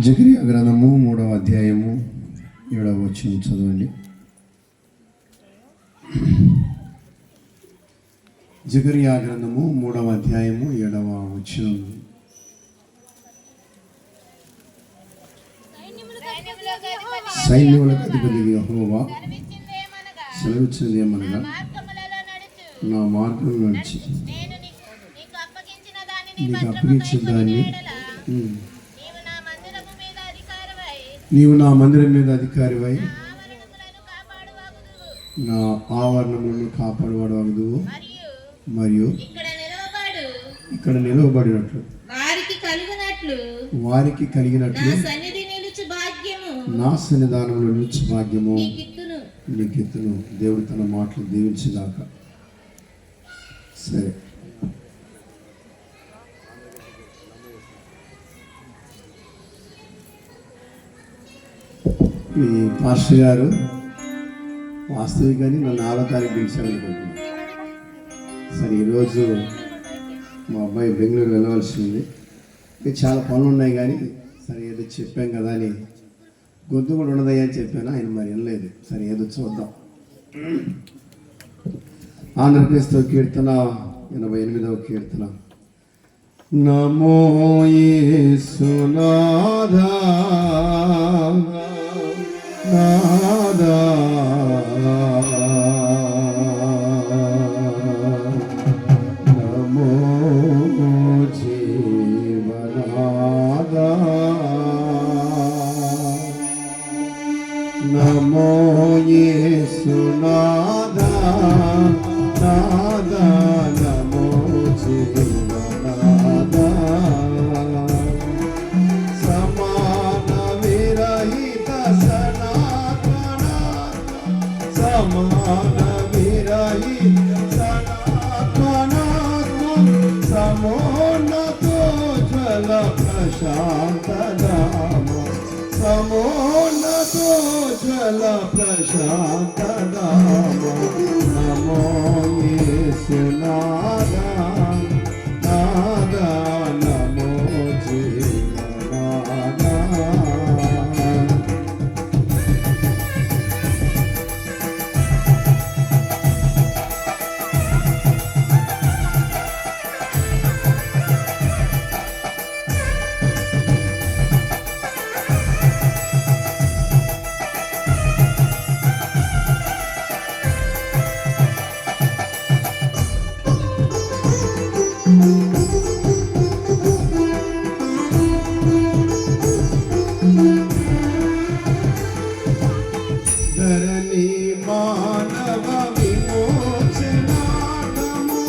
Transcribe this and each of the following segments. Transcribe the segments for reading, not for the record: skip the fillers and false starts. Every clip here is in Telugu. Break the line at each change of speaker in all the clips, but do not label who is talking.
జకరియా గ్రంథము 3వ అధ్యాయము 7వ వచనం చదవండి. జకరియా గ్రంథము 3వ అధ్యాయము 7వ వచనం. సైన్యములకు అధిపతి యెహోవా సెలవిచ్చినది ఏమనగా, నా మార్గంలో నడిచి నీకు అప్పగించిన దాన్ని నీవు నా మందిరం మీద అధికారివై నా ఆవరణములను కాపాడువాడవదు. మరియు ఇక్కడ నిలవబడినట్లు వారికి కలిగినట్లు నా సన్నిధానంలో నిలిచి భాగ్యము నీకెత్తును. దేవుడు తన మాటలు దీవించినాక. సరే, ఈ పాస్టర్ గారు వాస్తవికంగా నన్ను 6వ తారీఖు పిలిచారనుకుంటున్నాను. సరే, ఈరోజు మా అబ్బాయి బెంగళూరు వెళ్ళవలసి ఉంది. చాలా పనులు ఉన్నాయి, కానీ సరే ఏదో చెప్పాం కదా అని గొంతు కూడా ఉండదయ్యా అని చెప్పాను. ఆయన మరి వినలేదు. సరే, ఏదో చూద్దాం. ఆంధ్రప్రదేశ్తో కీర్తన 88వ కీర్తన. నమో యేసునాథా నాదా నమో జీవనాదా నమో యేసునాథా నాదా నమో జీవనాదా సమాన విరహిత సనాతన సమాన విరహిత సనాతన సమోన్నతో జల ప్రశాంత నామ సమోన్నతో జల ప్రశాంత నామ నమో యేసునాథా నాదా నమో జీవనాదా. ధరణి మానవ విమోచనార్థము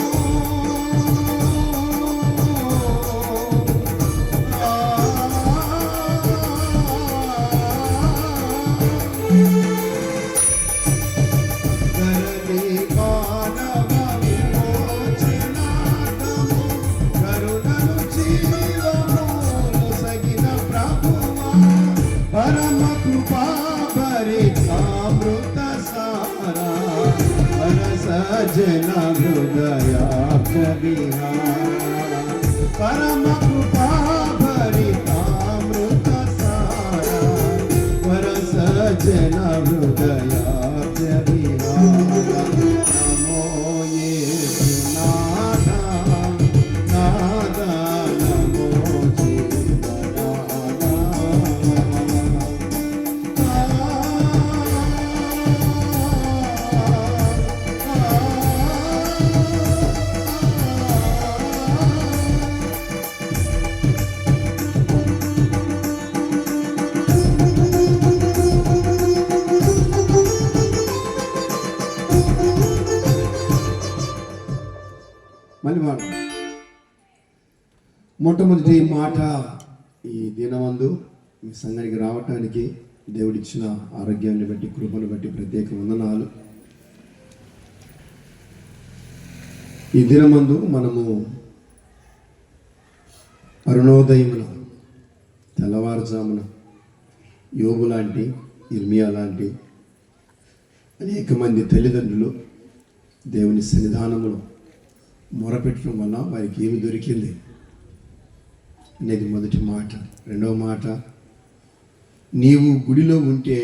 ధరణి మానవ విమోచనార్థము కరుణను జీవమును సగిన ప్రభువా పరమ కృపా అమృత సారా సజన హృదయాభిహార పరమ కృపా భరితామృత సారా వర సజన హృదయాభిహార నమో యేసునాథా నాదా నమో జీవనాదా. మళ్ళీ మొట్టమొదటి మాట, ఈ దినమందు మీ సంఘానికి రావటానికి దేవుడిచ్చిన ఆరోగ్యాన్ని బట్టి కృపను బట్టి ప్రత్యేక వందనాలు. ఈ దినమందు మనము అరుణోదయమున తెల్లవారుజామున యోబు లాంటి, ఇర్మియా లాంటి అనేక మంది తల్లిదండ్రులు దేవుని సన్నిధానములో మొరపెట్టడం వల్ల వారికి ఏమి దొరికింది అనేది మొదటి మాట. రెండవ మాట, నీవు గుడిలో ఉంటే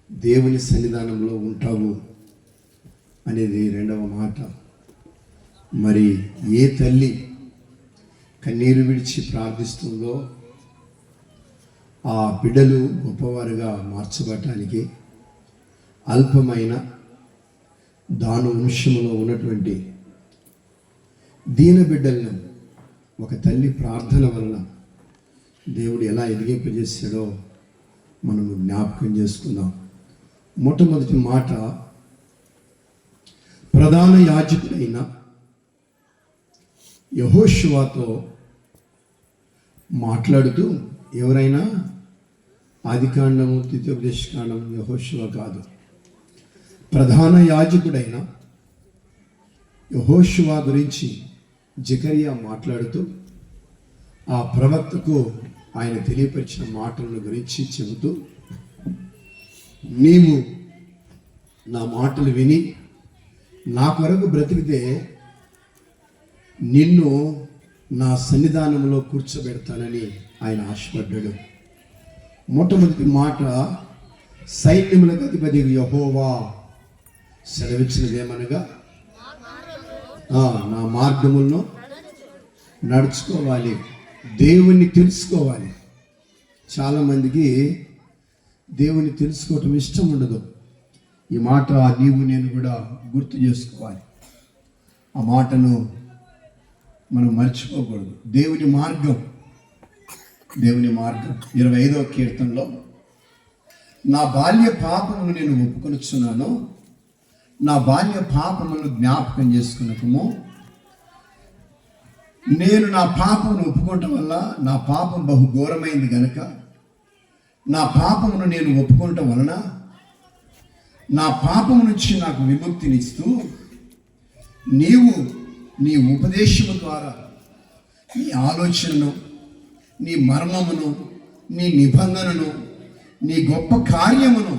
దేవుని సన్నిధానంలో ఉంటావు అనేది రెండవ మాట. మరి ఏ తల్లి కన్నీరు విడిచి ప్రార్థిస్తుందో ఆ బిడ్డలు గొప్పవారుగా మార్చబడటానికి అల్పమైన దాను వంశములో ఉన్నటువంటి దీన బిడ్డలను ఒక తల్లి ప్రార్థన వలన దేవుడు ఎలా ఎదిగింపజేశాడో మనము జ్ఞాపకం చేసుకుందాం. మొట్టమొదటి మాట, ప్రధాన యాజకుడైన యెహోషువతో మాట్లాడుతూ, ఎవరైనా ఆదికాండము ద్వితీయోపదేశకాండం యెహోషువ కాదు, ప్రధాన యాజకుడైన యెహోషువ గురించి జకరియా మాట్లాడుతూ ఆ ప్రవక్తకు ఆయన తెలియపరిచిన మాటలను గురించి చెబుతూ, నీవు నా మాటలు విని నా కొరకు బ్రతికితే నిన్ను నా సన్నిధానంలో కూర్చోబెడతానని ఆయన ఆశపడ్డాడు. మొట్టమొదటి మాట, సైన్యములకు అధిపతి యెహోవా సెలవిచ్చినదేమనగా, నా మార్గములను నడుచుకోవాలి, దేవుణ్ణి తెలుసుకోవాలి. చాలామందికి దేవుని తెలుసుకోవటం ఇష్టం ఉండదు. ఈ మాట నీవు నేను కూడా గుర్తు చేసుకోవాలి. ఆ మాటను మనం మర్చిపోకూడదు. దేవుని మార్గం 25వ కీర్తనలో, నా బాల్య పాపమును నేను ఒప్పుకొనుచున్నాను, నా బాల్య పాపమును జ్ఞాపకం చేసుకున్నకము. నేను నా పాపమును ఒప్పుకోవటం వల్ల నా పాపం బహు ఘోరమైంది గనక నా పాపమును నేను ఒప్పుకోవటం వలన నా పాపము నుంచి నాకు విముక్తినిస్తూ నీవు నీ ఉపదేశము ద్వారా నీ ఆలోచనను, నీ మర్మమును, నీ నిబంధనను, నీ గొప్ప కార్యమును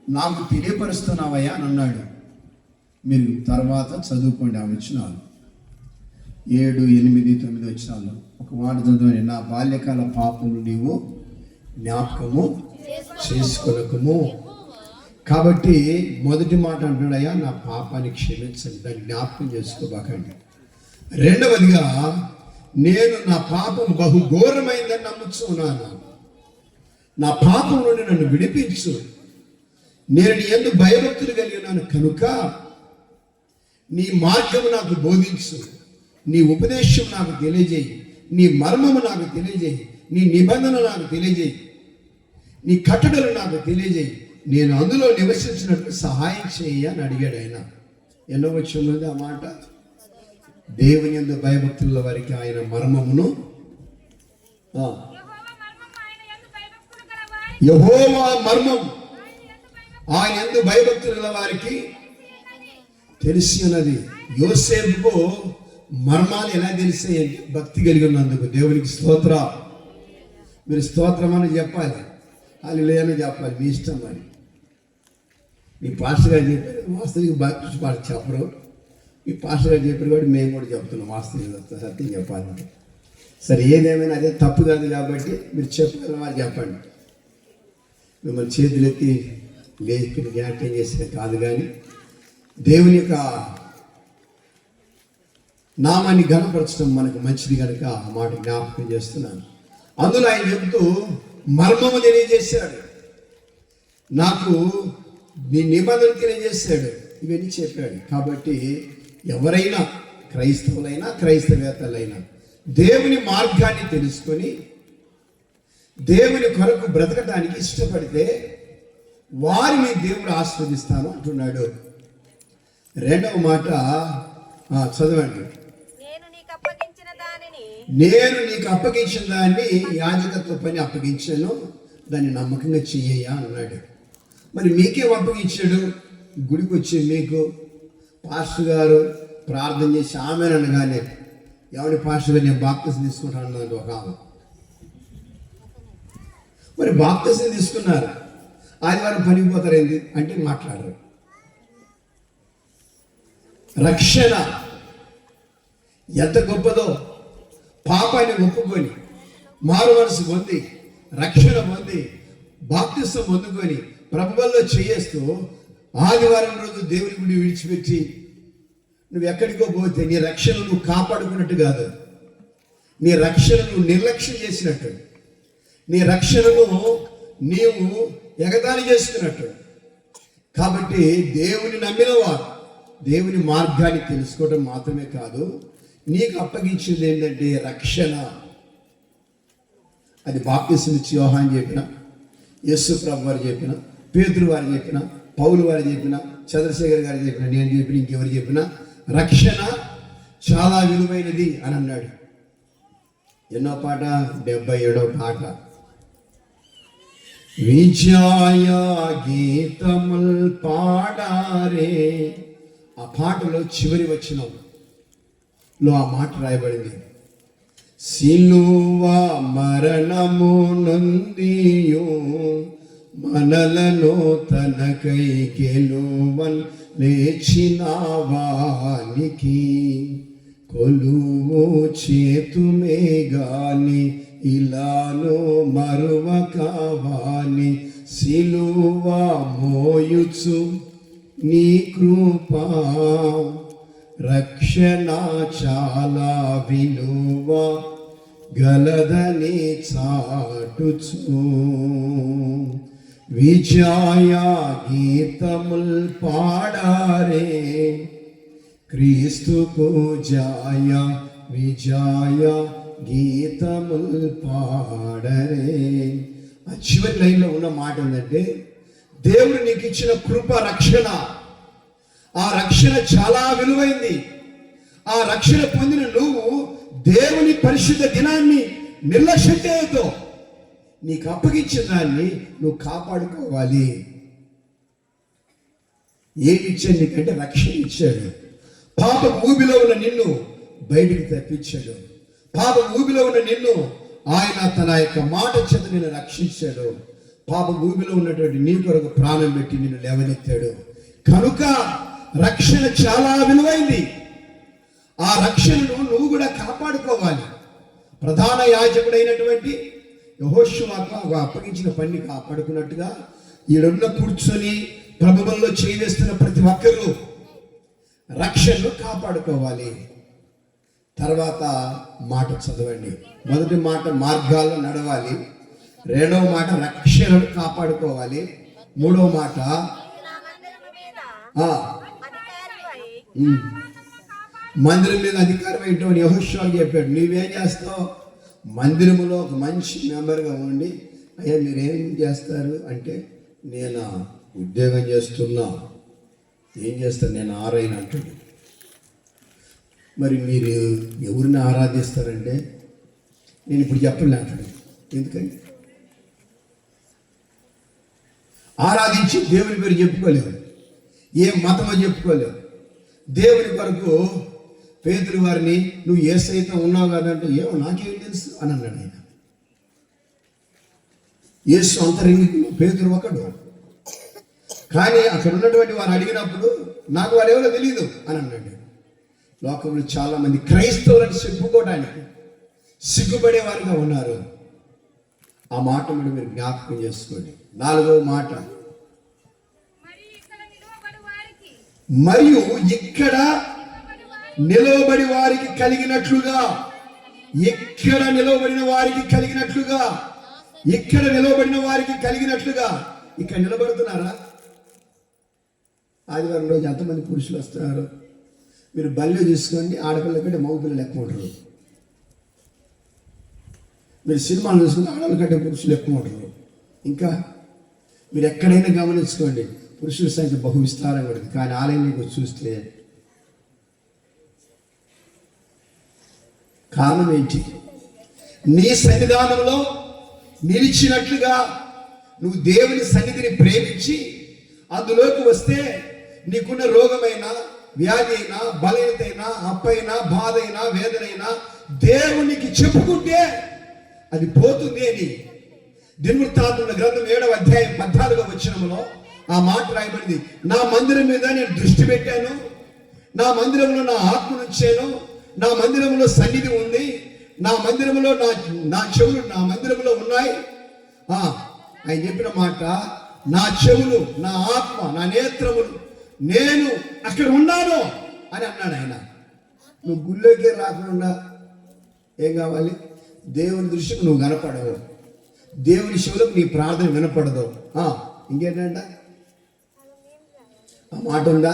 నాకు తెలియపరుస్తున్నావయ్యా అని అన్నాడు. మీరు తర్వాత చదువుకోండి ఆ వచనాలు 7, 8, 9 వచనాలు. ఒక మాట చదువుని, నా బాల్యకాల పాపములు నీవు జ్ఞాపకము చేసుకొనకము. కాబట్టి మొదటి మాట అంటున్నాడయ్యా, నా పాపాన్ని క్షమించండి, దాన్ని జ్ఞాపకం చేసుకోబాకండి. రెండవదిగా, నేను నా పాపం బహు ఘోరమైందని నమ్ముచున్నాను, నా పాపం నుండి నన్ను విడిపించు, నేను నీ యందు భయభక్తులు కలిగి ఉన్నాను కనుక నీ మార్గము నాకు బోధించు, నీ ఉపదేశం నాకు తెలియజేయి, నీ మర్మము నాకు తెలియజేయి, నీ నిబంధన నాకు తెలియజేయి, నీ కట్టడలు నాకు తెలియజేయి, నేను అందులో నివసించినట్టు సహాయం చేయి అని అడిగాడు ఆయన. ఎన్నో వచ్చి ఆ మాట, దేవుని యందు భయభక్తుల వారికి ఆయన మర్మమును, యెహోవా మర్మం ఆయన యందు భయభక్తుల వారికి తెలిసి ఉన్నది. యోసేపుకు మర్మాలు ఎలా తెలిసాయంటే భక్తి కలిగి ఉన్నందుకు. దేవునికి స్తోత్ర. మీరు స్తోత్రం అని చెప్పాలి, హల్లెలూయా అని చెప్పాలి, మీ ఇష్టం. మరి మీ పాస్టర్ గారు చెప్పారు, వాస్తవిక బాప్టిస్ట్ పాట చెప్పరు. మీ పాస్టర్ గారు చెప్పారు కాబట్టి మేము కూడా చెప్తున్నాం, వాస్తవిక సత్యం చెప్పాలి. సరే, ఏదేమైనా అదే తప్పు కాదు కాబట్టి మీరు చెప్పగలరు, వారు చెప్పండి. మిమ్మల్ని చేతులెత్తి లేచి జ్ఞాపకం చేసిన కాదు, కానీ దేవుని యొక్క నామాన్ని ఘనపరచడం మనకు మంచిది కనుక ఆ మాట జ్ఞాపకం చేస్తున్నాను. అందులో ఆయన చెబుతూ మర్మము తెలియజేశాడు, నాకు నీ నిబంధన తెలియజేశాడు, ఇవన్నీ చెప్పాడు. కాబట్టి ఎవరైనా క్రైస్తవులైనా క్రైస్తవేతలైనా దేవుని మార్గాన్ని తెలుసుకొని దేవుని కొరకు బ్రతకడానికి ఇష్టపడితే వారిని దేవుడు ఆస్వాదిస్తాను అంటున్నాడు. రెండవ మాట చదవండి. నేను నీకు అప్పగించిన దాన్ని యాజకత్వ పని అప్పగించాను, దాన్ని నమ్మకంగా చెయ్యా అన్నాడు. మరి మీకేం అప్పగించాడు? గుడికి వచ్చి మీకు పాస్టర్ గారు ప్రార్థన చేసి ఆమెనగానే, ఎవరి పాస్టర్ గారు నేను బాప్తిసం తీసుకుంటాను అన్నది ఒక ఆమె. మరి బాప్తిసం తీసుకున్నారు, ఆదివారం పనికి పోతారేంది అంటే మాట్లాడరు. రక్షణ ఎంత గొప్పదో, పాపాన్ని ఒప్పుకొని మారు మనసు పొంది రక్షణ పొంది బాప్తిసం పొందుకొని ప్రభువుల్లో చేయేస్తూ ఆదివారం రోజు దేవుని గుడి విడిచిపెట్టి నువ్వు ఎక్కడికో పోతే నీ రక్షణ నువ్వు కాపాడుకున్నట్టు కాదు, నీ రక్షణ నువ్వు నిర్లక్ష్యం చేసినట్టు, నీ రక్షణను నీవు ఎగతాళి చేసుకున్నట్టు. కాబట్టి దేవుని నమ్మినవారు దేవుని మార్గాన్ని తెలుసుకోవడం మాత్రమే కాదు, నీకు అప్పగించింది ఏంటంటే రక్షణ. అది బాప్తిసం ఇచ్చి యోహాను చెప్పిన, యేసు ప్రభు వారు చెప్పిన, పేతురు వారు చెప్పిన, పౌలు వారు చెప్పిన, చంద్రశేఖర్ గారు చెప్పిన, నేను చెప్పిన, ఇంకెవరు చెప్పిన రక్షణ చాలా విలువైనది అని అన్నాడు. ఎన్నో పాట? 77వ పాట. విజయ గీతముల్ పాడారే. ఆ పాటలో చివరి వచనంలో ఆ మాట రాయబడింది, సిలువ మరణము నొందియు మనలను తనకై గెలువన్ లేచిన వానికి కొలువు చేతుమే గాని ఇలాను మరువక వాని సిలువ మోయుచు నీ కృపా రక్షణ చాలా విలువ గలదని చాటుచు విజయ గీతముల్ పాడారే క్రీస్తుకు జయ విజయ గీతముల్ పాడరే. ఆ చివరి లైన్లో ఉన్న మాట ఏంటంటే, దేవుడు నీకు ఇచ్చిన కృప రక్షణ, ఆ రక్షణ చాలా విలువైంది. ఆ రక్షణ పొందిన నువ్వు దేవుని పరిశుద్ధ దినాన్ని నిర్లక్ష్యం చేయొద్దు. నీకు అప్పగించిన దాన్ని నువ్వు కాపాడుకోవాలి. ఏమి ఇచ్చాడు నీకంటే? రక్షణ ఇచ్చాడు. పాప ఊబిలో ఉన్న నిన్ను బయటికి తెప్పించాడు. పాప ఊబిలో ఉన్న నిన్ను ఆయన తన యొక్క మాట చేత నిన్ను రక్షించాడు. పాప ఊబిలో ఉన్నటువంటి నీ కొరకు ప్రాణం పెట్టి నిన్ను లేవనెత్తాడు. కనుక రక్షణ చాలా విలువైంది. ఆ రక్షణను నువ్వు కూడా కాపాడుకోవాలి. ప్రధాన యాజకుడైనటువంటి యెహోషువకు అప్పగించిన పని కాపాడుకున్నట్టుగా ఈడున్న కూర్చొని ప్రభువుల్లో చేయిస్తున్న ప్రతి ఒక్కరూ రక్షణను కాపాడుకోవాలి. తర్వాత మాట చదవండి. మొదటి మాట మార్గాల్లో నడవాలి, రెండవ మాట రక్షణను కాపాడుకోవాలి, మూడవ మాట మందిరం మీద అధికారం ఏంటో యెహోషువకు చెప్పాడు. నువ్వేం చేస్తావు? మందిరములో ఒక మంచి మెంబర్గా ఉండి, అయ్యా మీరేం చేస్తారు అంటే, నేను ఉద్యోగం చేస్తున్నా. ఏం చేస్తారు? నేను ఆరైన అంటాడు. మరి మీరు ఎవరిని ఆరాధిస్తారంటే, నేను ఇప్పుడు చెప్పలే అంటాడు. ఎందుకని? ఆరాధించి దేవుని పేరు చెప్పుకోలేవు, ఏ మతమో చెప్పుకోలేవు. దేవుని కొరకు పేతురు వారిని నువ్వు యేసయ్యతో ఉన్నావు కదంటే, ఏమో నాకేం తెలుసు అని అన్నాడు ఆయన. యేసు అంతరంగికులు పేతురు ఒకడు. కానీ అక్కడ ఉన్నటువంటి వారు అడిగినప్పుడు నాకు వారు ఎవరో తెలియదు అని అన్నాడు. లోకంలో చాలా మంది క్రైస్తవులను చెప్పుకోవడానికి సిగ్గుపడే వారుగా ఉన్నారు. ఆ మాట మీద మీరు జ్ఞాపకం చేసుకోండి. నాలుగవ మాట, మరియు ఇక్కడ నిలవబడి వారికి కలిగినట్లుగా. ఇక్కడ నిలవబడిన వారికి కలిగినట్లుగా, ఇక్కడ నిలవబడిన వారికి కలిగినట్లుగా. ఇక్కడ నిలబడుతున్నారా? ఆదివారం రోజు ఎంతమంది పురుషులు వస్తున్నారు? మీరు బల్లో చూసుకోండి, ఆడపిల్లల కంటే మగ పిల్లలు ఎక్కువ ఉంటారు. మీరు సినిమాలు చూసుకుంటే ఆడపిల్లల కంటే పురుషులు ఎక్కువ ఉంటారు. ఇంకా మీరు ఎక్కడైనా గమనించుకోండి, పురుషుల సంఖ్య బహు విస్తారంగా ఉంటుంది. కానీ ఆలయంలోకి చూస్తే కారణం ఏంటి? నీ సన్నిధానంలో నిలిచినట్లుగా నువ్వు దేవుని సన్నిధిని ప్రేమించి అందులోకి వస్తే నీకున్న రోగమైనా, వ్యాధి అయినా, బలహీనత అయినా, అప్పైనా, బాధ అయినా, వేదనైనా దేవునికి చెప్పుకుంటే అది పోతుంది అని దినవృత్తాంతముల గ్రంథం 7వ అధ్యాయం 14వ వచనంలో ఆ మాట రాయబడింది. నా మందిరం మీద నేను దృష్టి పెట్టాను, నా మందిరంలో నా ఆత్మను ఉంచాను, నా మందిరంలో సన్నిధి ఉంది, నా మందిరంలో నా చెవులు నా మందిరంలో ఉన్నాయి. ఆయన చెప్పిన మాట, నా చెవులు, నా ఆత్మ, నా నేత్రములు, నేను అక్కడ ఉన్నాను అని అన్నాడు ఆయన. నువ్వు గుళ్ళోకే రాకుండా ఏం కావాలి? దేవుని దృష్టికి నువ్వు కనపడవు, దేవుని శివులకు నీ ప్రార్థన వినపడదు. ఇంకేంటంట ఆ మాట ఉందా?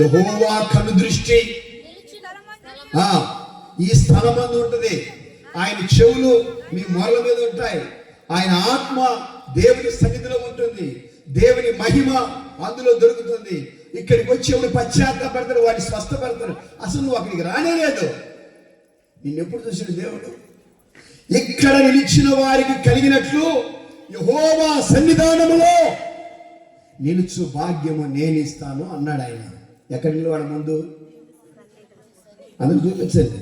యెహోవా కను దృష్టి ఈ స్థలం మందు ఉంటుంది. ఆయన చెవులు మీ మొరల మీద ఉంటాయి. ఆయన ఆత్మ దేవుని సన్నిధిలో ఉంటుంది. దేవుని మహిమ అందులో దొరుకుతుంది. ఇక్కడికి వచ్చి ఎవడు పశ్చాత్తాపడతాడు, వాడిని స్వస్థపడతాడు. అసలు నువ్వు అక్కడికి రానే లేదు. నిన్నెప్పుడు చూసాడు దేవుడు? ఇక్కడ నిలిచిన వారికి కలిగినట్లు యెహోవా సన్నిధానములో నిలుచు భాగ్యము నేను ఇస్తాను అన్నాడు ఆయన. ఎక్కడ నిలవాడు? ముందు అందరూ చూపించండి.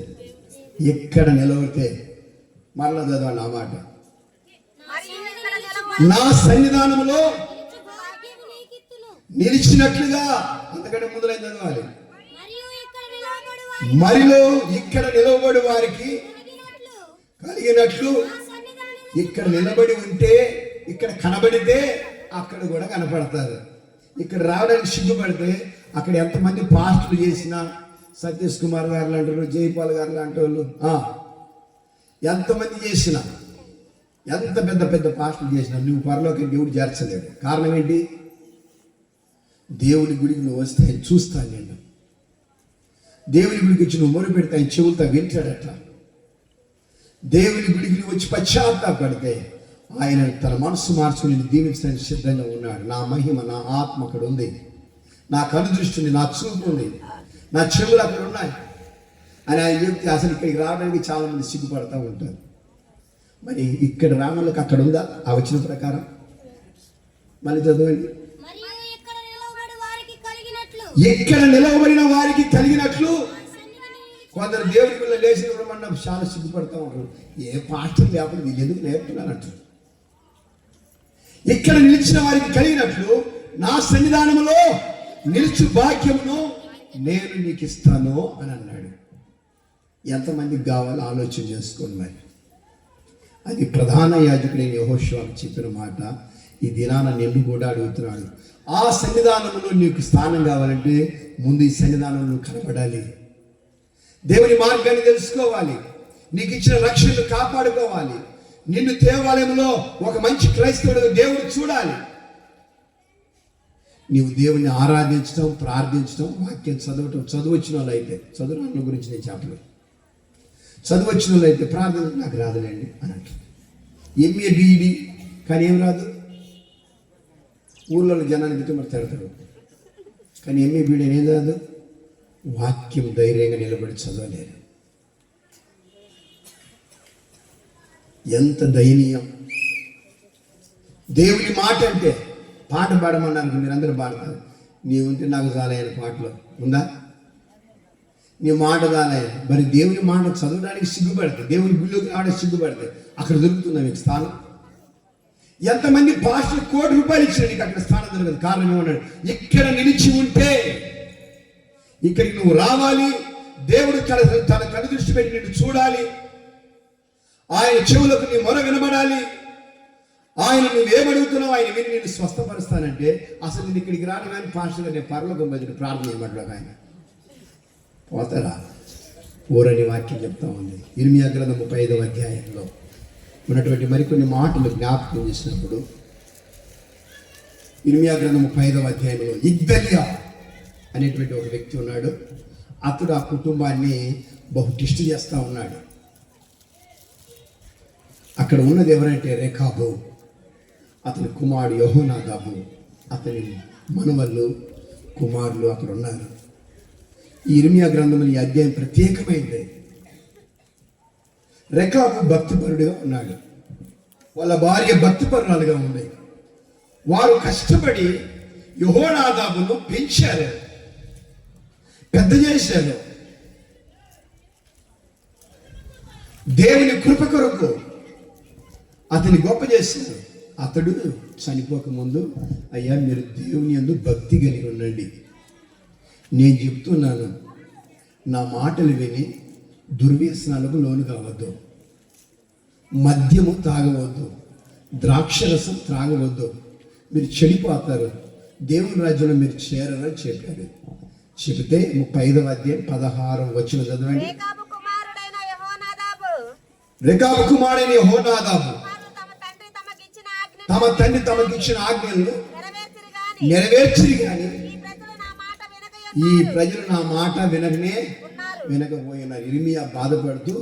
ఎక్కడ నిలవడితే మరలా చదవండి ఆ మాట. నా సన్నిధానంలో నిలిచినట్లుగా. అంతకంటే ముందులే చదవాలి. మరిలో ఇక్కడ నిలవబడి వారికి కలిగినట్లు. ఇక్కడ నిలబడి ఉంటే, ఇక్కడ కనబడితే అక్కడ కూడా కనపడతారు. ఇక్కడ రావడానికి సిగ్గుపడితే అక్కడ ఎంతమంది పాస్టులు చేసినా, సతీష్ కుమార్ గారు అంటారు, జైపాల్ గారు లాంటి వాళ్ళు ఎంతమంది చేసినా, ఎంత పెద్ద పెద్ద పాస్టులు చేసినా నువ్వు పరలోకి దేవుడు చేర్చలేడు. కారణం ఏంటి? దేవుని గుడికి నువ్వు వస్తే ఆయన చూస్తాను. నేను దేవుని గుడికి వచ్చి నువ్వు మొరు పెడితే ఆయన చెవులతో వింటాడట. దేవుని గుడికి నువ్వు వచ్చి పశ్చాత్తాపడితే ఆయన తన మనసు మార్చుకుని దీవించడానికి సిద్ధంగా ఉన్నాడు. నా మహిమ, నా ఆత్మ అక్కడ ఉంది, నా కనుదృష్టి ఉంది, నా చూపు ఉంది, నా చెవులు అక్కడ ఉన్నాయి అని ఆయన చెప్తే అసలు ఇక్కడికి రావడానికి చాలా మంది సిగ్గుపడతా ఉంటారు. మరి ఇక్కడ రావడానికి అక్కడ ఉందా ఆ వచ్చిన ప్రకారం? మళ్ళీ చదవండి. ఎక్కడ నిలవబడిన వారికి కలిగినట్లు. కొందరు దేవుడి పిల్ల లేచినప్పుడు మనం చాలా సిగ్గుపడతా ఉంటారు. ఏ పాఠం లేకపోతే వీళ్ళు ఎందుకు నేర్పుతున్నారంటారు. ఇక్కడ నిలిచిన వారికి కలిగినట్లు నా సన్నిధానములో నిలుచు భాగ్యమును నేను నీకు ఇస్తాను అని అన్నాడు. ఎంతమందికి కావాలో ఆలోచన చేసుకోండి. మరి అది ప్రధాన యాజకుడైన యెహోషువకు చెప్పిన మాట. ఈ దినాన నిన్ను కూడా అడుగుతున్నాడు. ఆ సన్నిధానంలో నీకు స్థానం కావాలంటే ముందు ఈ సన్నిధానంలో కనపడాలి. దేవుని మార్గాన్ని తెలుసుకోవాలి. నీకు ఇచ్చిన రక్షణను కాపాడుకోవాలి. నిన్ను దేవాలయంలో ఒక మంచి క్రైస్తవుడు దేవుడు చూడాలి. నీవు దేవుని ఆరాధించడం, ప్రార్థించడం, వాక్యం చదవటం. చదువచ్చిన వాళ్ళు అయితే, చదువు గురించి నేను చెప్పలేదు. చదువచ్చిన వాళ్ళు అయితే ప్రార్థన నాకు రాదులేండి అని అంటారు. ఎంఏ బీఈడి కానీ ఏం రాదు. ఊళ్ళో జనానికి తిడతాడు. కానీ ఎంఏ బీఈడి ఏం రాదు. వాక్యం ధైర్యంగా నిలబడి చదవలేరు. ఎంత దయనీయం. దేవుని మాట అంటే పాట పాడమన్నారు, మీరందరూ పాడతారు. నీవుంటే నాకు చాలైన పాటలు ఉందా? నీ మాట చాలైన. మరి దేవుని మాట చదవడానికి సిగ్గుపడితే, దేవుని గుళ్ళోకి రావడానికి సిగ్గుపడితే అక్కడ దొరుకుతుందా మీకు స్థానం? ఎంతమంది పాస్టర్లు ₹1 కోటి ఇచ్చిన నీకు అక్కడ స్థానం దొరకదు. కారణం ఏమన్నాడు? ఇక్కడ నిలిచి ఉంటే ఇక్కడికి నువ్వు రావాలి. దేవుడు తన కనుదృష్టి పెట్టి నిన్ను చూడాలి. ఆయన చెవులకు నీ మొర వినబడాలి. ఆయన నువ్వేమడుగుతున్నావు ఆయన విని నేను స్వస్థపరుస్తానంటే అసలు నేను ఇక్కడికి రాను. కానీ పాస్టర్గా నేను పరలోకం బదులు ప్రార్థన చేయమంటాడు. ఆయన పోతారా? ఊరని వాక్యం చెప్తా ఉంది. ఇర్మియా గ్రంథం 35వ అధ్యాయంలో ఉన్నటువంటి మరికొన్ని మాటలు జ్ఞాపకం చేసినప్పుడు, ఇర్మియా గ్రంథం 35వ అధ్యాయంలో ఇగ్దలియా అనేటువంటి ఒక వ్యక్తి ఉన్నాడు. అతడు ఆ కుటుంబాన్ని బహు టిస్ట్ చేస్తూ ఉన్నాడు. అక్కడ ఉన్నది ఎవరంటే రేకాబు, అతని కుమారుడు యెహోనాదాబు, అతని మనవళ్ళు, కుమారులు అక్కడ ఉన్నారు. ఈ ఇర్మియా గ్రంథంలో ఈ అధ్యాయం ప్రత్యేకమైంది. రేకాబు భక్తిపరుడుగా ఉన్నాడు. వాళ్ళ భార్య భక్తిపరురాలుగా ఉంది. వారు కష్టపడి యెహోనాదాబును పెంచారు, పెద్ద చేశారు. దేవుని కృప కొరకు అతని గొప్ప చేశారు. అతడు చనిపోకముందు, అయ్యా మీరు దేవుని యందు భక్తి కలిగి ఉండండి, నేను చెప్తున్నాను, నా మాటలు విని దుర్వ్యసనాలకు లోను కావద్దు, మద్యము తాగవద్దు, ద్రాక్షరసం త్రాగవద్దు, మీరు చెడిపోతారు, దేవుని రాజ్యంలో మీరు చేరని చెప్పారు. చెబితే 35వ అధ్యాయం 16వ వచనం చదవండి.
రేకాబు కుమారుడైన
యెహోనాదాబు తమ తండ్రి తమకిచ్చిన ఆజ్ఞలను నెరవేర్చిరి గాని ఈ ప్రజలు నా మాట వినకపోయినారు. ఇర్మియా బాధపడుతూ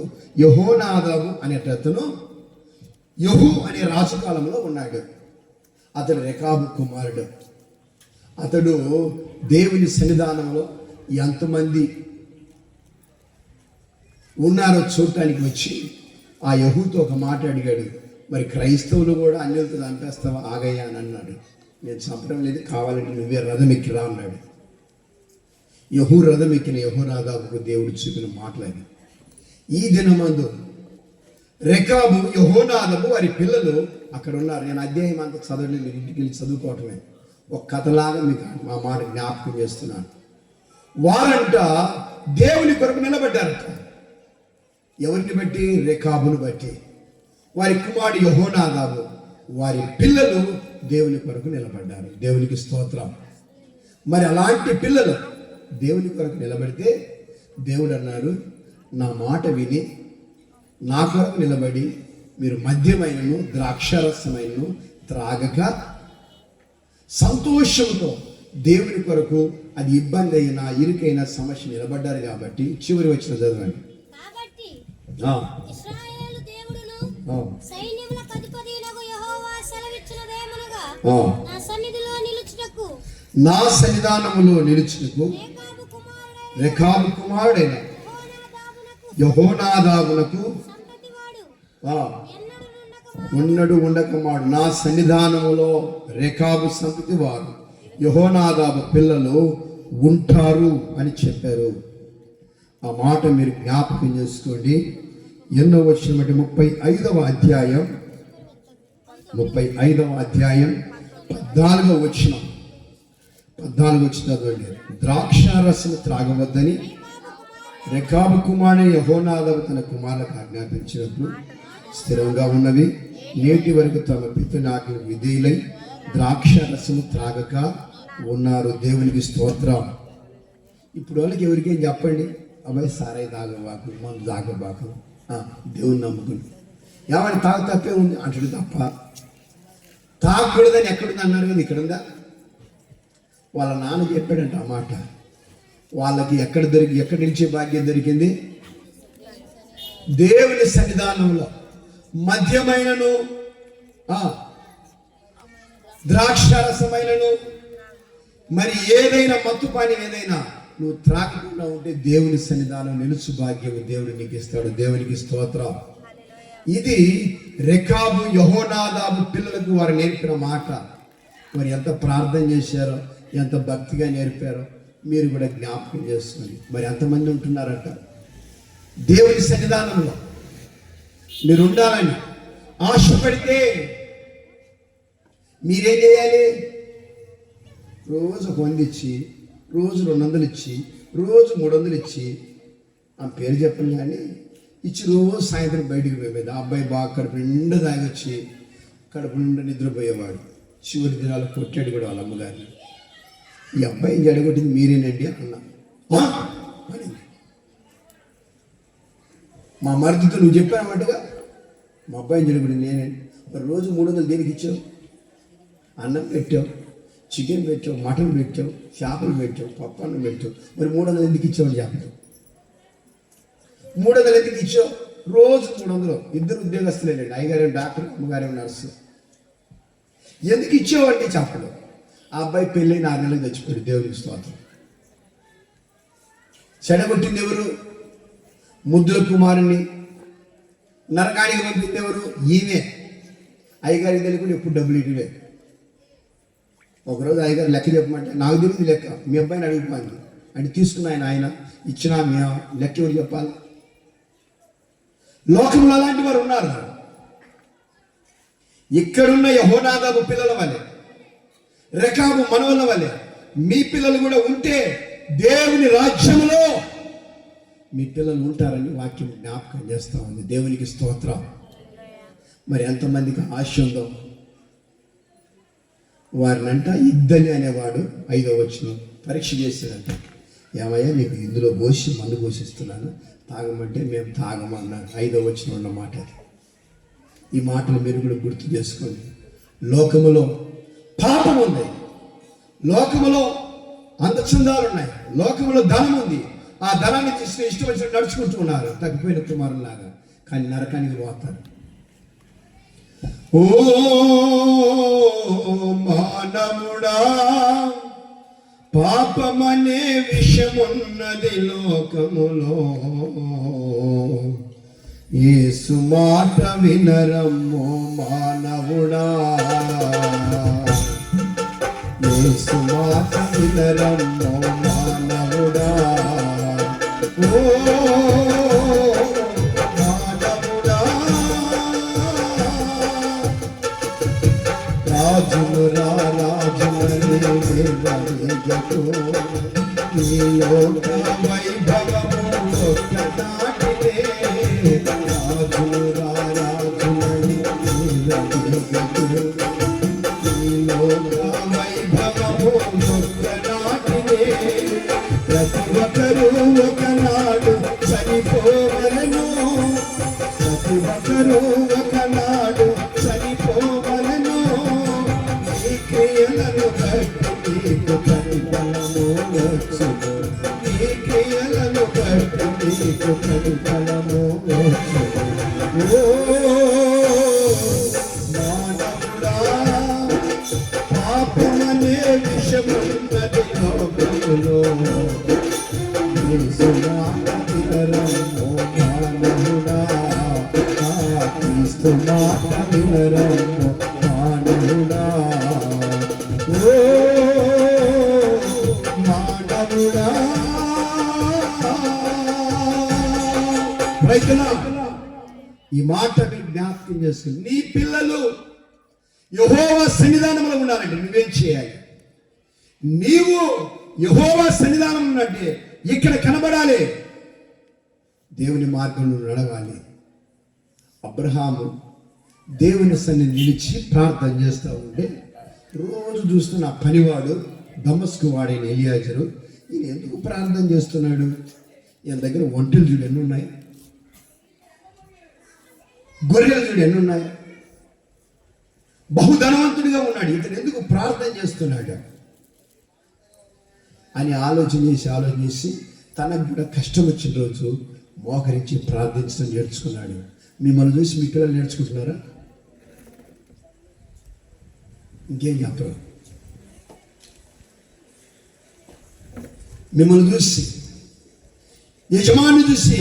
యెహోనాదాబు అనేటతను యెహూ అనే రాజకాలంలో ఉన్నాడు. అతడు రేకాబు కుమారుడు. అతడు దేవుని సన్నిధానంలో ఎంతమంది ఉన్నారో చూడటానికి వచ్చి ఆ యెహూతో ఒక మాట అడిగాడు. మరి క్రైస్తవులు కూడా అన్యులతో చంపేస్తావా, ఆగయ్యా అని అన్నాడు. నేను చంపడం లేదు, కావాలంటే నువ్వే రథం ఎక్కిరా అన్నాడు. యెహూ రథం ఎక్కిన యెహోనాదాబుకు దేవుడు చూపిన మాటలని. ఈ దినమందు రేకాబు, యెహోనాదాబు వారి పిల్లలు అక్కడ ఉన్నారు. నేను అధ్యాయం అంతా చదవలేదు, మీరు ఇంటికి వెళ్ళి చదువుకోవటమే. ఒక కథలాగా మీకు మా మాట జ్ఞాపకం చేస్తున్నాను. వారంట దేవుని కొరకు నిలబడ్డారట. ఎవరిని బట్టి? రేకాబును బట్టి. వారి కుమారుడు యెహోనాదాబు, వారి పిల్లలు దేవుని కొరకు నిలబడ్డారు. దేవునికి స్తోత్రం. మరి అలాంటి పిల్లలు దేవుని కొరకు నిలబడితే దేవుడు అన్నారు, నా మాట విని నా కొరకు నిలబడి మీరు మద్యమైనను ద్రాక్షరసమైనను త్రాగక సంతోషంతో దేవుని కొరకు, అది ఇబ్బంది అయినా ఇరుకైన సమస్య నిలబడ్డారు. కాబట్టి చివరి వచ్చిన చదవండి. నా సన్నిధానములో నిలుచుటకు రేకాబు కుమారుడైన యెహోనాదాబునకు ఉండకమాడు. నా సన్నిధానములో రేకాబు సంతతి వారు, యెహోనాదాబు పిల్లలు ఉంటారు అని చెప్పారు. ఆ మాట మీరు జ్ఞాపకం చేసుకోండి. ఎన్నో వచ్చిన 35వ అధ్యాయం 14వ వచనం చదవండి. ద్రాక్షారసం త్రాగవద్దని రేకాబు కుమారుని యెహోనాదాబు తన కుమారులకు ఆజ్ఞాపించినప్పుడు స్థిరంగా ఉన్నవి. నేటి వరకు తమ పితని ఆజ్ఞకు విధేయులై ద్రాక్షారసము త్రాగక ఉన్నారు. దేవునికి స్తోత్రం. ఇప్పుడు వాళ్ళకి ఎవరికేం చెప్పండి, అబ్బాయి సారాయి తాగబాకు, మందు తాగబాకు, దేవుని నమ్ముకుని ఏమని తాగు తప్పే ఉంది అంటాడు తప్ప తాగకూడదని ఎక్కడుంది అన్నారు కదా, ఇక్కడ ఉందా? వాళ్ళ నాన్న చెప్పాడంట ఆ మాట. వాళ్ళకి ఎక్కడ నిలిచే భాగ్యం దొరికింది? దేవుని సన్నిధానంలో. మద్యమైనను ద్రాక్షారసమైనను మరి ఏదైనా మత్తుపానీయం ఏదైనా నువ్వు త్రాగకుండా ఉంటే దేవుని సన్నిధానం నిలుచు భాగ్యం దేవుడు నీకు ఇస్తాడు. దేవునికి స్తోత్రం. ఇది రేకాబు యెహోనాదాబు పిల్లలకు వారు నేర్పిన మాట. వారు ఎంత ప్రార్థన చేశారో, ఎంత భక్తిగా నేర్పారో మీరు కూడా జ్ఞాపకం చేసుకోండి. మరి ఎంతమంది ఉంటున్నారట దేవుని సన్నిధానంలో మీరు ఉండాలని ఆశపడితే మీరేం చేయాలి? రోజు 100 ఇచ్చి, రోజు 200 ఇచ్చి, రోజు 300 ఇచ్చి, ఆ పేరు చెప్పను కానీ ఇచ్చి రోజు సాయంత్రం బయటికి పోయేది. ఆ అబ్బాయి బాగా కడుపు నిండా తాగొచ్చి కడుపు నిండా నిద్రపోయేవాడు. చివరి దినాలు కొట్టాడు కూడా వాళ్ళ అమ్మగారిని. ఈ అబ్బాయిని జడగొట్టింది మీరేనండి అన్నా. మా మరిదితో నువ్వు చెప్పానన్నట్టుగా మా అబ్బాయిని జడగొట్టింది నేనండి. మరి రోజు 300 దేనికి ఇచ్చావు? అన్నం పెట్టావు, చికెన్ పెట్టావు, మటన్ పెట్టావు, చేపలు పెట్టావు, పప్పు అన్నం పెట్టావు. మరి 300 ఎందుకు ఇచ్చావు? చెప్పావు 300 ఎందుకు ఇచ్చావు? రోజు 300. ఇద్దరు ఉద్యోగస్తులేనండి, అయ్యగారేమో డాక్టర్, అమ్మగారేమో నర్సు. ఎందుకు ఇచ్చావు అంటే చెప్పడు. ఆ అబ్బాయి పెళ్ళి 4 నెలలు చచ్చిపోయాడు. దేవునికి స్తోత్రం. చెడగొట్టింది ఎవరు? ముద్దుల కుమారుని నరకానికి పంపింది ఎవరు? ఈమె. అయ్యగారికి తెలియకుండా ఎప్పుడు డబ్బులు ఇటువే. ఒకరోజు అయ్యగారు లెక్క చెప్పమంటే నాకు తెలియదు లెక్క, మీ అబ్బాయిని అడిగిపోయింది అంటే తీసుకున్న ఆయన ఇచ్చిన మీ లెక్క ఎవరు చెప్పాలి? లోకంలో అలాంటి వారు ఉన్నారు. ఇక్కడున్న యెహోనాదాబు పిల్లల వల్లే, రేకాబు మనవల వల్లే మీ పిల్లలు కూడా ఉంటే దేవుని రాజ్యంలో మీ పిల్లలు ఉంటారని వాక్యం జ్ఞాపకం చేస్తా ఉంది. దేవునికి స్తోత్రం. మరి ఎంతమందికి ఆశ ఉందో వారినంట ఇద్దని అనేవాడు 5వ వచనం పరీక్ష చేశాడంట. ఏమయ్యా నీకు ఇందులో పోసి మందు పోషిస్తున్నాను తాగమంటే మేము తాగమన్నారు. 5వ వచనం ఉన్న మాట అది. ఈ మాటలు మీరు కూడా గుర్తు చేసుకోండి. లోకములో పాపం ఉంది, లోకములో అందచందాలు ఉన్నాయి, లోకములో ధనం ఉంది. ఆ ధనాన్ని తీసుకుని ఇష్టం వచ్చినట్టు నడుచుకుంటూ ఉన్నారు తగ్గిపోయిన కుమారులాగా. కానీ నరకానికి పోతారు. ఓ మానవుడా, పాపమనే విషమున్నది లోకములో, యేసు మాట వినరమ్మో మానవుడా, యేసు మాట వినరమ్మో మానవుడా. ఓ మానవుడా, రాజును రాజునని జగకు ఈ లోక వైభవము ఒక్కనాటిదే. రాజును రాజునని జగకు ఈ లోక వైభవము ఒక్కనాటిదే. ప్రతి ఒక్కరూ ఒకనాడు చనిపోవలను, ప్రతి ఒక్కరూ ఒకనాడు చనిపోవలను. నీ క్రియలను బట్టి నీకు ప్రతిఫలము వచ్చును, నీ క్రియలను బట్టి నీకు ప్రతిఫలము వచ్చును. ఓ మానవుడా, పాపమనే విషమున్నది లోకములో, యేసు మాట వినరమ్మో మానవుడా, క్రీస్తు మాట వినరమ్మో మానవుడా. ఓ మానవుడా, రైతులా ఈ మాట జ్ఞాపకం చేసుకుని నీ పిల్లలు యెహోవా సన్నిధానంలో ఉండాలంటే నువ్వేం చేయాలి? నీవు యెహోవా సన్నిధానం ఉన్నట్టే ఇక్కడ కనబడాలి, దేవుని మార్గంలో నడవాలి. అబ్రహాము దేవుని సన్నిధి నిలిచి ప్రార్థన చేస్తూ ఉంటే రోజు చూస్తున్న ఆ పనివాడు దమస్కు వాడైన ఎలియాజరు, ఈయన ఎందుకు ప్రార్థన చేస్తున్నాడు? ఈయన దగ్గర ఒంటెలు చూడు ఎన్ని ఉన్నాయి, గొర్రెలు చూడు ఎన్ని ఉన్నాయి, బహుధనవంతుడిగా ఉన్నాడు, ఇతను ఎందుకు ప్రార్థన చేస్తున్నాడు అని ఆలోచన చేసి తనకు కూడా కష్టం వచ్చిన రోజు మోకరించి ప్రార్థించడం నేర్చుకున్నాడు. మిమ్మల్ని చూసి మీ పిల్లలు నేర్చుకుంటున్నారా? ఇంకేం చెప్పరు. మిమ్మల్ని చూసి, యజమాని చూసి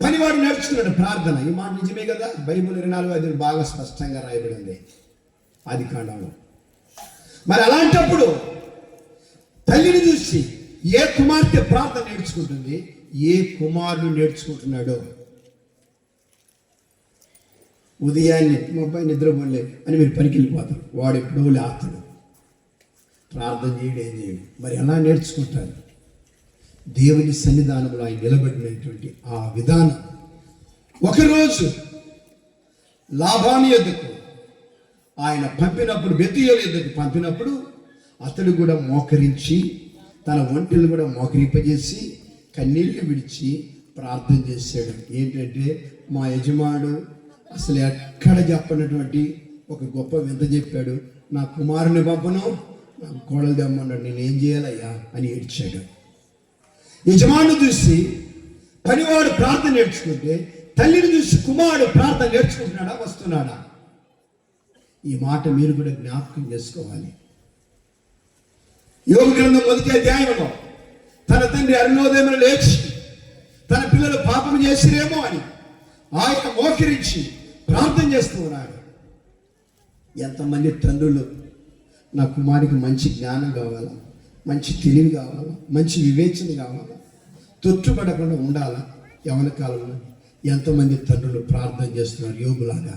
పనివాడు నేర్చుకున్నాడు ప్రార్థన. ఈ మాట నిజమే కదా, బైబిల్ 24 బాగా స్పష్టంగా రాయబడింది ఆదికాండంలో. మరి అలాంటప్పుడు తల్లిని చూసి ఏ కుమార్తె ప్రార్థన నేర్చుకుంటుంది, ఏ కుమారుడు నేర్చుకుంటున్నాడో. ఉదయాన్నే మా అబ్బాయి నిద్రపోలే అని మీరు పనికి వెళ్ళిపోతారు, వాడు ఎప్పుడో లేస్తాడు, ప్రార్థన చేయడం ఏం చేయడు. మరి ఎలా నేర్చుకుంటారు? దేవుని సన్నిధానంలో ఆయన నిలబడినటువంటి ఆ విధానం. ఒకరోజు లాబాను యొద్దకు ఆయన పంపినప్పుడు, బెతూయేలు యొద్దకు పంపినప్పుడు అతడు కూడా మోకరించి తన ఒంటెలు కూడా మోకరింపజేసి కన్నీళ్లు విడిచి ప్రార్థన చేశాడు. ఏంటంటే మా యజమానుడు అసలు ఎక్కడ చెప్పనటువంటి ఒక గొప్ప వింత చెప్పాడు, నా కుమారుని పంపను, నాకు కోడలు తెమ్మన్నాడు, నేనేం చేయాలయ్యా అని ఏడ్చాడు. యజమాను చూసి పనివాడు ప్రార్థన నేర్చుకుంటే తల్లిని చూసి కుమారుడు ప్రార్థన నేర్చుకుంటున్నాడా, వస్తున్నాడా? ఈ మాట మీరు కూడా జ్ఞాపకం చేసుకోవాలి. యోగ గ్రంథం 1వ అధ్యాయంలో తన తండ్రి అరుణోదయంలో లేచి తన పిల్లలు పాపం చేసిరేమో అని ఆయన మోకరించి ప్రార్థన చేస్తూ ఉన్నాడు. ఎంతమంది తండ్రులు నా కుమారుడికి మంచి జ్ఞానం కావాలా, మంచి తెలివి కావాలా, మంచి వివేచన కావాలా, తొట్టుపడకుండా ఉండాలా యవన కాలంలో ఎంతమంది తండ్రులు ప్రార్థన చేస్తున్నారు యోగులాగా.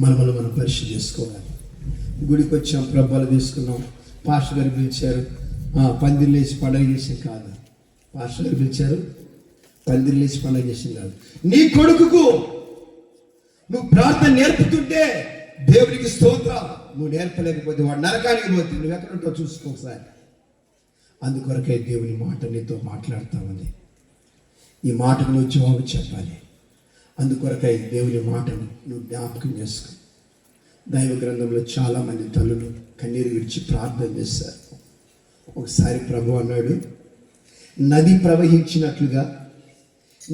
మనమల్ని మనం పరిశీలి చేసుకోవాలి. గుడికి వచ్చాం, ప్రభాలు తీసుకున్నాం, పాస్టర్ గారు పిలిచారు, పందిర్లు వేసి పండగ చేసాం కాదు. పాస్టర్ గారు పిలిచారు, పందిరి లేచి పండుగ చేసింది కాదు. నీ కొడుకుకు నువ్వు ప్రార్థన నేర్పుతుంటే దేవునికి స్తోత్రం. నువ్వు నేర్పలేకపోతే వాడు నరకానికి పోతే నువ్వు ఎక్కడ ఉంటావు చూసుకో ఒకసారి. అందుకొరకే దేవుని మాట నీతో మాట్లాడుతూ ఉంది. ఈ మాటకు నువ్వు జవాబు చెప్పాలి. అందుకొరకై దేవుని మాటను నువ్వు జ్ఞాపకం చేసుకో. దైవ గ్రంథంలో చాలామంది తల్లులు కన్నీరు విడిచి ప్రార్థన చేశారు. ఒకసారి ప్రభు అన్నాడు, నది ప్రవహించినట్లుగా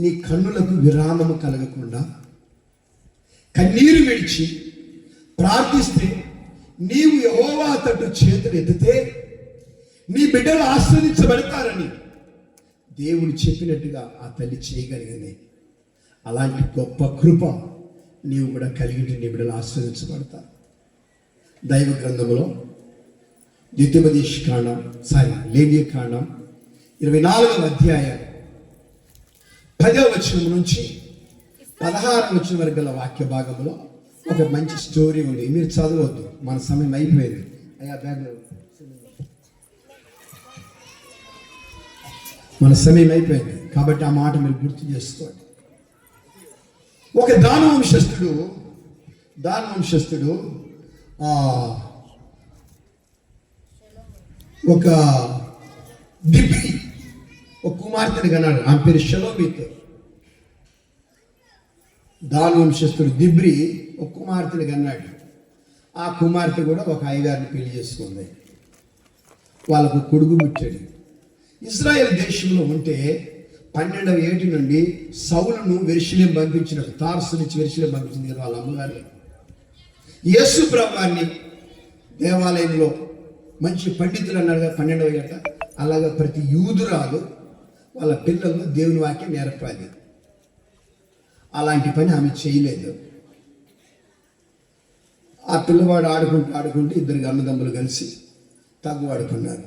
నీ కన్నులకు విరామము కలగకుండా కన్నీరు విడిచి ప్రార్థిస్తే నీవు యెహోవా తట్టు చేతులు ఎత్తితే నీ బిడ్డలు ఆశీర్వదించబడతారని దేవుడు చెప్పినట్టుగా ఆ తల్లి చేయగలిగింది. అలాంటి గొప్ప కృప నీవు కూడా కలిగి నీ బిడ్డలు ఆశీర్వదించబడతారు. దైవ గ్రంథంలో లేవియకాండం 24వ అధ్యాయం 10వ వచనం నుంచి 16వ వచనం వరకు గల వాక్య భాగంలో ఒక మంచి స్టోరీ ఉంది. మీరు చదవద్దు, మన సమయం అయిపోయింది. మన సమయం అయిపోయింది కాబట్టి ఆ మాట మీరు గుర్తు చేసుకోండి. ఒక దాన వంశస్థుడు ఒక దిబ్రి ఒక కుమార్తెను కన్నాడు. ఆమె పేరు షలోమీత్. దాన వంశస్థుడు దిబ్రి ఒక కుమార్తెను కన్నాడు. ఆ కుమార్తె కూడా ఒక అయ్యగారిని పెళ్లి చేసుకుంది. వాళ్ళకు కొడుకు పుట్టాడు. ఇజ్రాయెల్ దేశంలో ఉంటే 12వ ఏటి నుండి సౌలును యెరూషలేము పంపించినాడు. తార్సు నుంచి యెరూషలేము పంపించింది కదా వాళ్ళ అమ్మగారిని. యేసు ప్రభువాన్ని దేవాలయంలో మంచి పండితులు అన్నాడు కదా 12వ ఏట. అలాగా ప్రతి యూదురాలు వాళ్ళ పిల్లలను దేవుని వాక్యం నేర్పాలి. అలాంటి పని ఆమె చేయలేదు. ఆ పిల్లవాడు ఆడుకుంటూ ఇద్దరు అన్నదమ్ములు కలిసి తగ్గువాడుకున్నారు.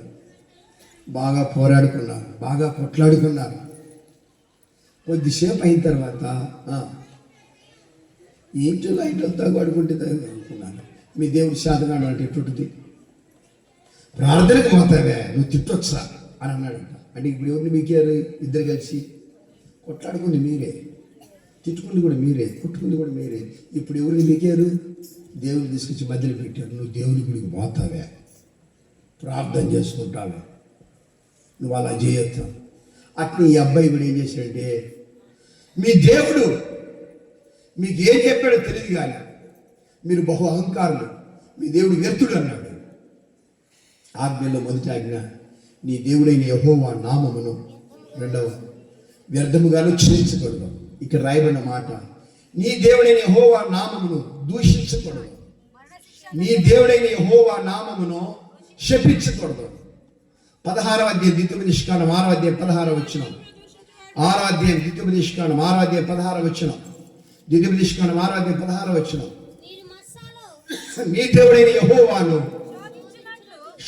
బాగా పోరాడుకున్నారు, బాగా కొట్లాడుకున్నారు. కొద్దిసేపు అయిన తర్వాత ఏంటో లైట్లో తగ్గువాడుకుంటే అనుకున్నాను. మీ దేవుడు శాతగాడు అంటే ఎట్టుది ప్రార్థనకు పోతావే నువ్వు తిట్టొచ్చా అని అన్నాడు. అంటే ఇప్పుడు ఎవరిని మీకేరు? ఇద్దరు కలిసి కొట్లాడుకుంది మీరే, తిట్టుకుంది కూడా మీరే, కొట్టుకుంది కూడా మీరే. ఇప్పుడు ఎవరిని మీకేరు? దేవుని తీసుకొచ్చి మధ్యలో పెట్టాడు. నువ్వు దేవుని గుడికి పోతావే, ప్రార్థన చేసుకుంటావే, నువ్వు అలా చేయొద్దు. అట్లా ఈ అబ్బాయి కూడా ఏం చేశాడంటే, మీ దేవుడు మీకు ఏం చెప్పాడో తెలియదు కానీ మీరు బహు అహంకారులు, మీ దేవుడు వ్యర్థుడు అన్నాడు. ఆజ్ఞలో మొదటి ఆజ్ఞ, నీ దేవుడైన యెహోవా నామమును, రెండవ వ్యర్థముగాను ఉచ్చరించకూడదు. ఇక్కడ రాయబడిన మాట, నీ దేవుడైన యెహోవా నామమును దూషించకూడదు, నీ దేవుడైన యెహోవా నామమును శపించకూడదు. 16వ అధ్యాయం ద్వితీయోపదేశకాండం 6వ అధ్యాయం 16వ వచనం. 6వ అధ్యాయం ద్వితీయోపదేశకాండం 6వ అధ్యాయం 16వ వచనం. ద్వితీయోపదేశకాండం 6వ అధ్యాయం 16వ వచనం. నీ దేవుడైన యెహోవాను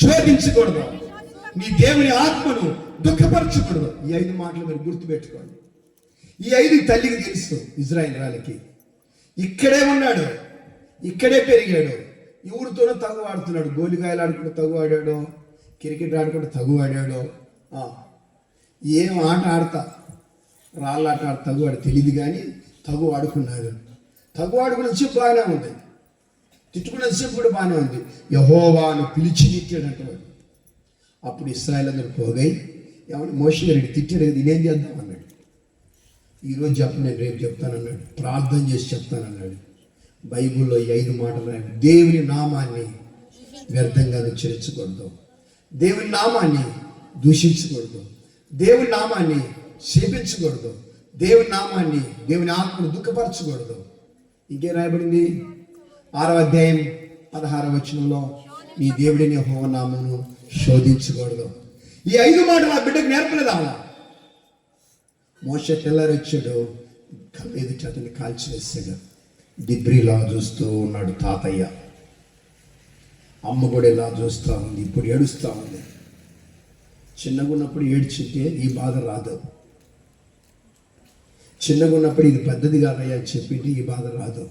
శోధించకూడదు, నీ దేవుని ఆత్మను దుఃఖపరచకూడదు. ఈ 5 మాటలు మీరు గుర్తుపెట్టుకోండి. ఈ 5 తల్లికి తెలుసు. ఇజ్రాయేల్ వాళ్ళకి ఇక్కడే ఉన్నాడు, ఇక్కడే పెరిగాడు, ఎవరితోనో తగు ఆడుతున్నాడు. గోలికాయలు ఆడుకుంటూ తగు ఆడాడు, క్రికెట్ ఆడుకుంటూ తగు ఆడాడు, ఏం ఆట ఆడతా రాళ్ళాట తగు ఆడ తెలియదు కానీ తగు ఆడుకున్నారు. తగు ఆడుకునేసేపు బాగానే ఉంది, తిట్టుకునేసేపు కూడా బాగానే ఉంది. యెహోవాను పిలిచి తిట్టాడంటాడు. అప్పుడు ఇశ్రాయేలు అందరూ పోగాయి, ఏమన్నా మోషే గారికి తిట్టాడు కదా, ఇదేం చేద్దాం అన్నాడు. ఈరోజు చెప్పను, నేను రేపు చెప్తానన్నాడు. ప్రార్థన చేసి చెప్తానన్నాడు. బైబిల్లో ఈ 5 మాటలు రాయండి. దేవుని నామాన్ని వ్యర్థంగా ఉచ్చరించకూడదు, దేవుని నామాన్ని దూషించకూడదు, దేవుని నామాన్ని శపించకూడదు, దేవుని నామాన్ని, దేవుని ఆత్మను దుఃఖపరచకూడదు. ఇంకేం రాయబడింది? 6వ అధ్యాయం 16వ వచనంలో, నీ దేవుడిని యెహోవా నామమును శోధించకూడదు. ఈ 5 మాటలు ఆ బిడ్డకు నేర్పలేదు. అలా మోషే తెల్లారి వచ్చాడు, కళ్ళు ఎదుటి అతన్ని కాల్చివేసాడు. దిబ్రిలా చూస్తూ ఉన్నాడు తాతయ్య. అమ్మ కూడా ఇలా చూస్తూ ఉంది, ఇప్పుడు ఏడుస్తూ ఉంది. చిన్నగా ఉన్నప్పుడు ఏడ్చితే ఈ బాధ రాదు, చిన్నగా ఉన్నప్పుడు ఇది పెద్దది కాదయ్యా అని చెప్పింటే ఈ బాధ రాదు.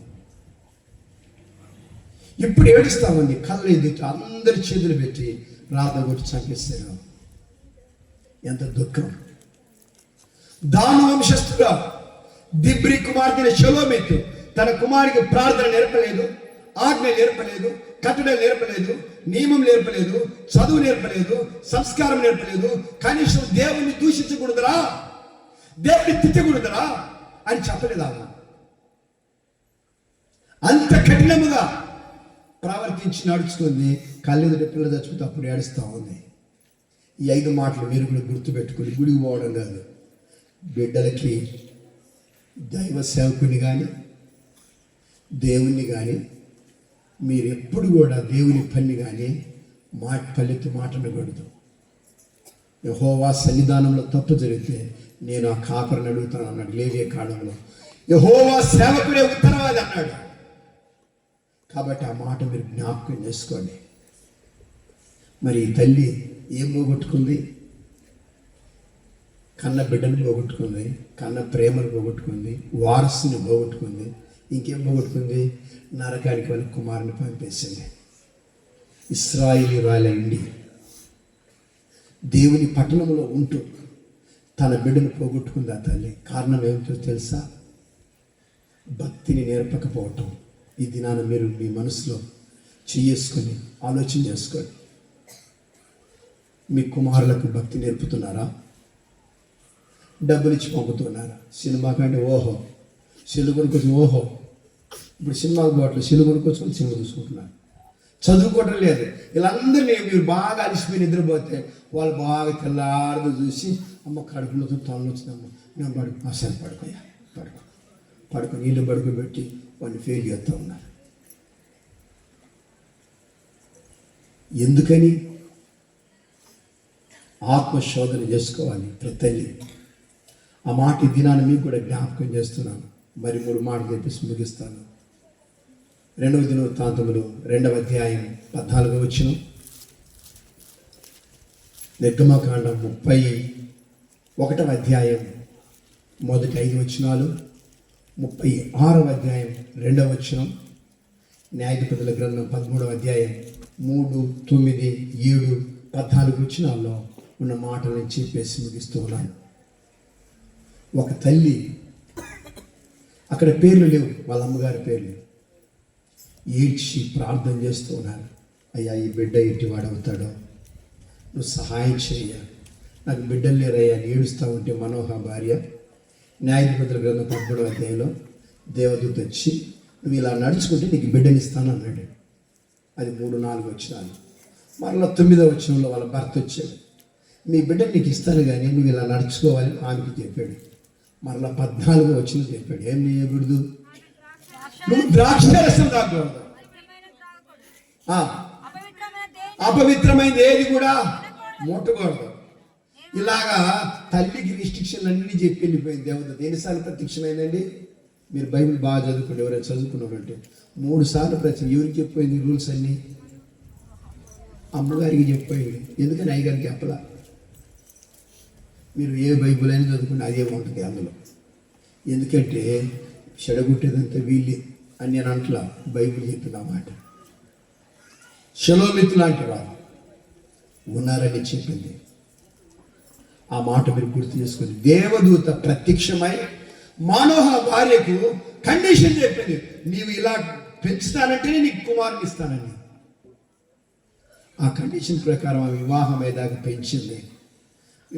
ఇప్పుడు ఏడుస్తూ ఉంది, కళ్ళు ఎదుటి అందరి చేతులు పెట్టి రాత కొట్టి చంపేస్తారు. ఎంత దుఃఖం! దాను వంశస్థుగా దిబ్రి కుమార్తె షలోమితు తన కుమారుడికి ప్రార్థన నేర్పలేదు, ఆజ్ఞ నేర్పలేదు, కట్టడలు నేర్పలేదు, నియమం నేర్పలేదు, చదువు నేర్పలేదు, సంస్కారం నేర్పలేదు. కనీసం దేవుణ్ణి దూషించకూడదురా, దేవుడిని తిట్టకూడదురా అని చెప్పలేదు. అంత కఠినముగా ప్రవర్తించి నడుచుకుంది. కళ్ళెదుటి పిల్లలు చచ్చిపోతే అప్పుడు ఏడుస్తూ ఉంది. ఈ 5 మాటలు మీరు కూడా గుర్తుపెట్టుకుని గుడికి పోవడం కాదు, బిడ్డలకి దైవ సేవకుని కానీ దేవుణ్ణి కానీ మీరు ఎప్పుడు కూడా దేవుని పని కానీ పల్లెత్తు మాట్లాడకూడదు. యెహోవా సన్నిధానంలో తప్పు జరిగితే నేను ఆ కాపరిని అడుగుతాను అన్నాడు లేవియా కాలంలో. యెహోవా సేవకుడే ఉత్తరవాది అన్నాడు. కాబట్టి ఆ మాట మీరు జ్ఞాపకం చేసుకోండి. మరి ఈ తల్లి ఏం పోగొట్టుకుంది? కన్న బిడ్డను పోగొట్టుకుంది, కన్న ప్రేమను పోగొట్టుకుంది, వారసుని పోగొట్టుకుంది, ఇంకేం పోగొట్టుకుంది? నరకానికి వాళ్ళ కుమారుని పంపేసింది. ఇశ్రాయేలీయురాలై ఉండి దేవుని పట్టణంలో ఉంటూ తన బిడ్డను పోగొట్టుకుంది ఆ తల్లి. కారణం ఏమిటో తెలుసా? భక్తిని నేర్పకపోవటం. ఈ దినాన మీరు మీ మనసులో చేసుకొని ఆలోచన చేసుకోండి. మీ కుమారులకు భక్తి నేర్పుతున్నారా? డబ్బులు ఇచ్చి పంపుతున్నారా? సినిమా కంటే ఓహో, సిలుగుని కోసం ఓహో, ఇప్పుడు సినిమాకు పోవట్లేదు, సిలుగుని కోసం సినిమా చూసుకుంటున్నారు. చదువుకోవటం లేదు. వీళ్ళందరినీ మీరు బాగా అలిసిపోయి నిద్రపోతే వాళ్ళు బాగా తెల్లారుగా చూసి అమ్మ కడుపులో తొమ్మిది వచ్చిందమ్మ నేను పడుకో, అసలు పడుకోయా, పడుకో నీళ్ళు పడుకోబెట్టి వాళ్ళు ఫెయిల్ చేస్తూ ఉన్నారు. ఎందుకని? ఆత్మశోధన చేసుకోవాలి ప్రతి తల్లి. ఆ మాట ఈ దినాన్ని మీకు కూడా జ్ఞాపకం చేస్తున్నాను. మరి 3 మాటలు చెప్పేసి ముగిస్తాను. 2వ దినవృత్తాంతములు 2వ అధ్యాయం 14వ వచనం, నిర్గమకాండం 31వ అధ్యాయం మొదటి 5 వచనాలు, 36వ అధ్యాయం 2వ వచనం, న్యాయాధిపతుల గ్రంథం 13వ అధ్యాయం 3, 9, 7, 14 వచనాల్లో ఉన్న మాటలను చెప్పేసి ముగిస్తూ ఉన్నాను. ఒక తల్లి, అక్కడ పేర్లు లేవు, వాళ్ళ అమ్మగారి పేర్లు, ఏడ్చి ప్రార్థన చేస్తూ ఉన్నారు. అయ్యా ఈ బిడ్డ ఎట్టి వాడవుతాడో నువ్వు సహాయం చేయ, నాకు బిడ్డలు లేరయ్యా అని ఏడుస్తూ ఉంటే మనోహ భార్య న్యాయాధిపతుల గ్రంథం 13వ అధ్యాయంలో దేవదూత వచ్చి నువ్వు ఇలా నడుచుకుంటే నీకు బిడ్డని ఇస్తాను అన్నాడు. అది 3, 4 వచనాలు. మరలా 9వ వచనంలో వాళ్ళ భర్త వచ్చాడు, మీ బిడ్డని నీకు ఇస్తాను కానీ నువ్వు ఇలా నడుచుకోవాలి ఆమెకి చెప్పాడు. మరలా 14వ వచనం చెప్పాడు, ఏం చేయకూడదు, నువ్వు ద్రాక్షరసం తాగకూడదు, అపవిత్రమైనది ఏది కూడా ముట్టకూడదు. ఇలాగా తల్లికి రిస్ట్రిక్షన్లు అన్నీ చెప్పి వెళ్ళిపోయింది దేవత. ఎన్నిసార్లు ప్రత్యక్షమైందండి? మీరు బైబిల్ బాగా చదువుకోండి, ఎవరైనా చదువుకున్నారంటే 3 సార్లు ప్రత్యక్షం. ఎవరికి చెప్పిపోయింది రూల్స్ అన్నీ? అమ్మగారికి చెప్పిపోయింది. ఎందుకని అయ్యగారికి చెప్పలా? మీరు ఏ బైబిల్ అయినా చదువుకుంటే అదే ఉంటుంది అందులో. ఎందుకంటే చెడగొట్టేదంతా వీళ్ళే అని నేను అంటలా, బైబిల్ చెప్పిన మాట. షలోమితు లాంటి వారు ఉన్నారని చెప్పింది. ఆ మాట మీరు గుర్తు చేసుకొని, దేవదూత ప్రత్యక్షమై మానోహ భార్యకు కండిషన్ చెప్పింది, నీవు ఇలా పెంచుతానంటేనే నీకు కుమారుని ఇస్తానని. ఆ కండిషన్ ప్రకారం ఆ వివాహం అయ్యేదాకా పెంచింది.